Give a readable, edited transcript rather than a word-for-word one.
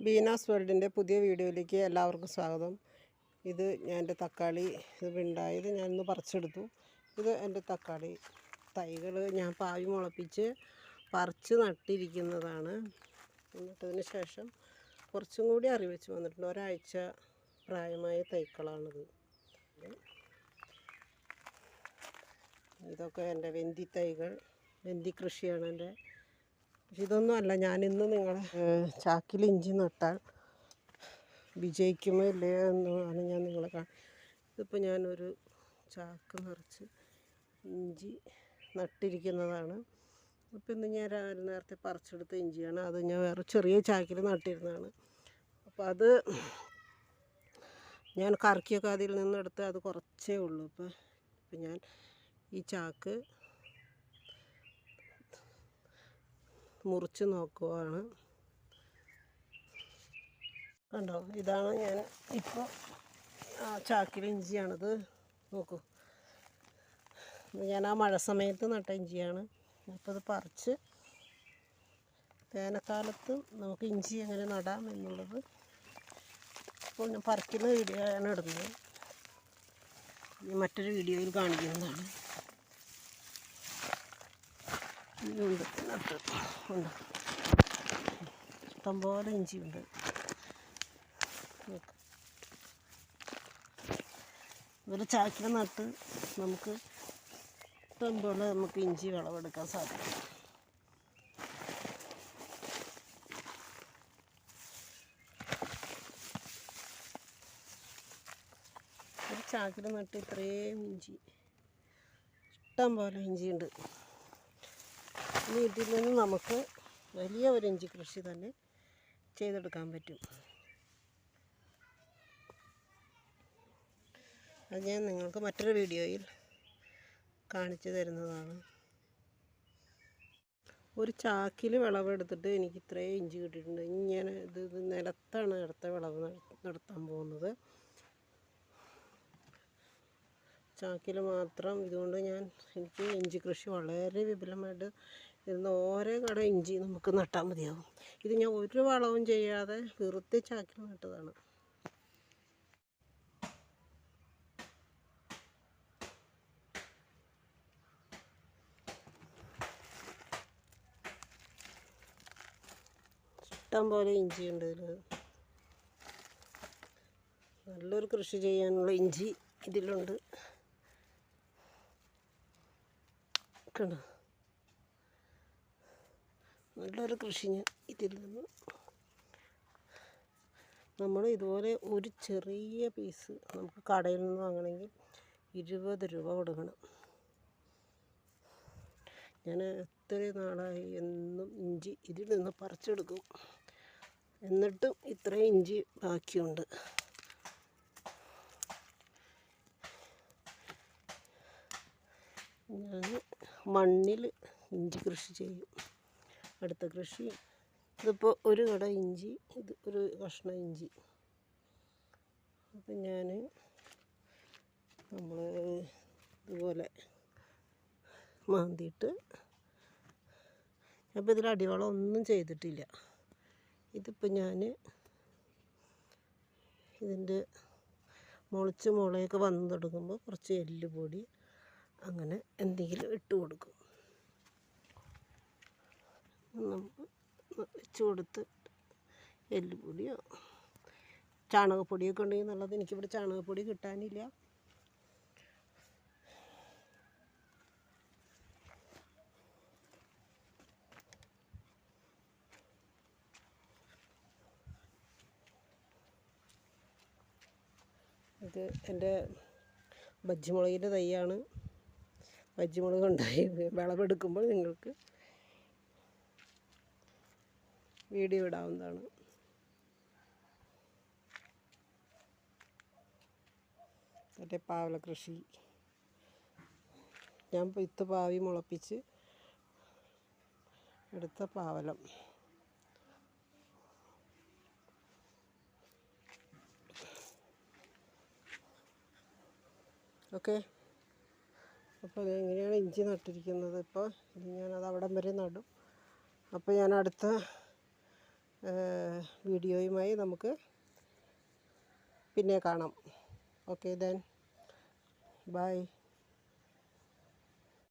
ബീനാസ് വേൾഡിൻ്റെ പുതിയ വീഡിയോയിലേക്ക് എല്ലാവർക്കും സ്വാഗതം. ഇത് എൻ്റെ തക്കാളി ഉണ്ടായത് ഞാനിന്ന് പറിച്ചെടുത്തു. ഇത് എൻ്റെ തക്കാളി തൈകൾ ഞാൻ പാവി മുളപ്പിച്ച് പറിച്ച് നട്ടിരിക്കുന്നതാണ്. എന്നിട്ടതിന് ശേഷം കുറച്ചും കൂടി അറിവെച്ച് വന്നിട്ടുണ്ട്. ഒരാഴ്ച പ്രായമായ തൈകളാണിത്. ഇതൊക്കെ എൻ്റെ വെന്തി തൈകൾ, വെന്തി കൃഷിയാണ് എൻ്റെ. ഇതൊന്നുമല്ല, ഞാനിന്ന് നിങ്ങളെ ചാക്കിൽ ഇഞ്ചി നട്ടാൽ വിജയിക്കുമോ ഇല്ലയോ എന്നാണ് ഞാൻ നിങ്ങളെ ഇതിപ്പോൾ ഞാനൊരു ചാക്ക് നിറച്ച് ഇഞ്ചി നട്ടിരിക്കുന്നതാണ്. അപ്പോൾ ഇന്ന് ഞാൻ നേരത്തെ പറിച്ചെടുത്ത ഇഞ്ചിയാണ്. അത് ഞാൻ വേറെ ചെറിയ ചാക്കിൽ നട്ടിരുന്നതാണ്. അപ്പോൾ അത് ഞാൻ കറക്കിയൊക്കെ അതിൽ നിന്നെടുത്ത് അത് കുറച്ചേ ഉള്ളൂ. ഇപ്പം ഞാൻ ഈ ചാക്ക് മുറിച്ച് നോക്കുവാണ്. കണ്ടോ, ഇതാണ് ഞാൻ ഇപ്പോൾ ചാക്കിൽ ഇഞ്ചിയാണിത്. നോക്കൂ, ഞാൻ ആ മഴ സമയത്ത് നട്ട ഇഞ്ചിയാണ്. അപ്പോൾ ഇത് പറിച്ച് വേനൽക്കാലത്ത് നമുക്ക് ഇഞ്ചി എങ്ങനെ നടാം എന്നുള്ളത് ഇപ്പോൾ ഞാൻ പറിക്കുന്ന വീഡിയോ ആണ് ഇടുന്നത്. മറ്റൊരു വീഡിയോയിൽ കാണിക്കുന്നതാണ്. ഇതുണ്ട്, ഉണ്ട്, ഇഷ്ടംപോലെ ഇഞ്ചിയുണ്ട്. ഒരു ചാക്കിൽ നട്ട് നമുക്ക് ഇഷ്ടംപോലെ നമുക്ക് ഇഞ്ചി വിളവെടുക്കാൻ സാധിക്കും. ഒരു ചാക്കിൽ നട്ട് ഇത്രയും ഇഞ്ചി, ഇഷ്ടംപോലെ ഇഞ്ചിയുണ്ട്. ഇനി ഇതിൽ നിന്ന് നമുക്ക് വലിയ ഒരു ഇഞ്ചി കൃഷി തന്നെ ചെയ്തെടുക്കാൻ പറ്റും. അത് ഞാൻ നിങ്ങൾക്ക് മറ്റൊരു വീഡിയോയിൽ കാണിച്ചു തരുന്നതാണ്. ഒരു ചാക്കിൽ വിളവെടുത്തിട്ട് എനിക്ക് ഇത്രയും ഇഞ്ചി കിട്ടിയിട്ടുണ്ട്. ഇങ്ങനെ ഇത് നിലത്താണ് അടുത്ത വിളവ് നടത്താൻ പോകുന്നത്. ചാക്കിൽ മാത്രം. ഇതുകൊണ്ട് എനിക്ക് ഇഞ്ചി കൃഷി വളരെ വിപുലമായിട്ട് ഇരുന്ന് ഓരോ കട ഇഞ്ചി നമുക്ക് നട്ടാൽ മതിയാവും. ഇത് ഞാൻ ഒരു വളവും ചെയ്യാതെ വെറുതെ ചാക്കിൽ നട്ടതാണ്. ഇഷ്ടം പോലെ ഇഞ്ചിയുണ്ട് ഇതിൽ. നല്ലൊരു കൃഷി ചെയ്യാനുള്ള ഇഞ്ചി ഇതിലുണ്ട്. കണ്ടോ, നല്ലൊരു കൃഷി ഇതിൽ നിന്ന് നമ്മൾ ഇതുപോലെ ഒരു ചെറിയ പീസ് നമുക്ക് കടയിൽ നിന്ന് വാങ്ങണമെങ്കിൽ 20 രൂപ കൊടുക്കണം. ഞാൻ എത്രയും നാളായി എന്നും ഇഞ്ചി ഇതിൽ നിന്ന് പറിച്ചെടുക്കും. എന്നിട്ടും ഇത്രയും ഇഞ്ചി ബാക്കിയുണ്ട്. ഞാൻ മണ്ണിൽ ഇഞ്ചി കൃഷി ചെയ്യും. അടുത്ത കൃഷി ഇതിപ്പോൾ ഒരു കട ഇഞ്ചി, ഇത് ഒരു കഷ്ണം ഇഞ്ചി. അപ്പം നമ്മൾ ഇതുപോലെ മാന്തിയിട്ട്, അപ്പോൾ ഇതിൽ അടിവളം ഒന്നും ചെയ്തിട്ടില്ല. ഇതിപ്പോൾ ഞാൻ ഇതിൻ്റെ മുളയൊക്കെ വന്നു തുടങ്ങുമ്പോൾ കുറച്ച് എല്ലുപൊടി അങ്ങനെ എന്തെങ്കിലും ഇട്ട് കൊടുക്കും. വെച്ച് കൊടുത്ത് എല്ലുപൊടിയോ ചാണകപ്പൊടിയൊക്കെ ഉണ്ടെങ്കിൽ നല്ലത്. എനിക്കിവിടെ ചാണകപ്പൊടി കിട്ടാനില്ല. ഇത് എൻ്റെ ബജ്ജിമുളകിൻ്റെ തൈയാണ്. ബജ്ജിമുളക് ഉണ്ടായി വിളവെടുക്കുമ്പോൾ നിങ്ങൾക്ക് വീഡിയോ ഇടാവുന്നതാണ്. മറ്റേ പാവല കൃഷി, ഞാൻ വിത്ത് പാവി മുളപ്പിച്ച് എടുത്ത പാവലം. ഓക്കെ, അപ്പോൾ എങ്ങനെയാണ് ഇഞ്ചി നട്ടിരിക്കുന്നത്. ഇപ്പോൾ ഞാനത് അവിടം വരെ നടും. അപ്പോൾ ഞാൻ അടുത്ത വീഡിയോയുമായി നമുക്ക് പിന്നെ കാണാം. Okay then bye.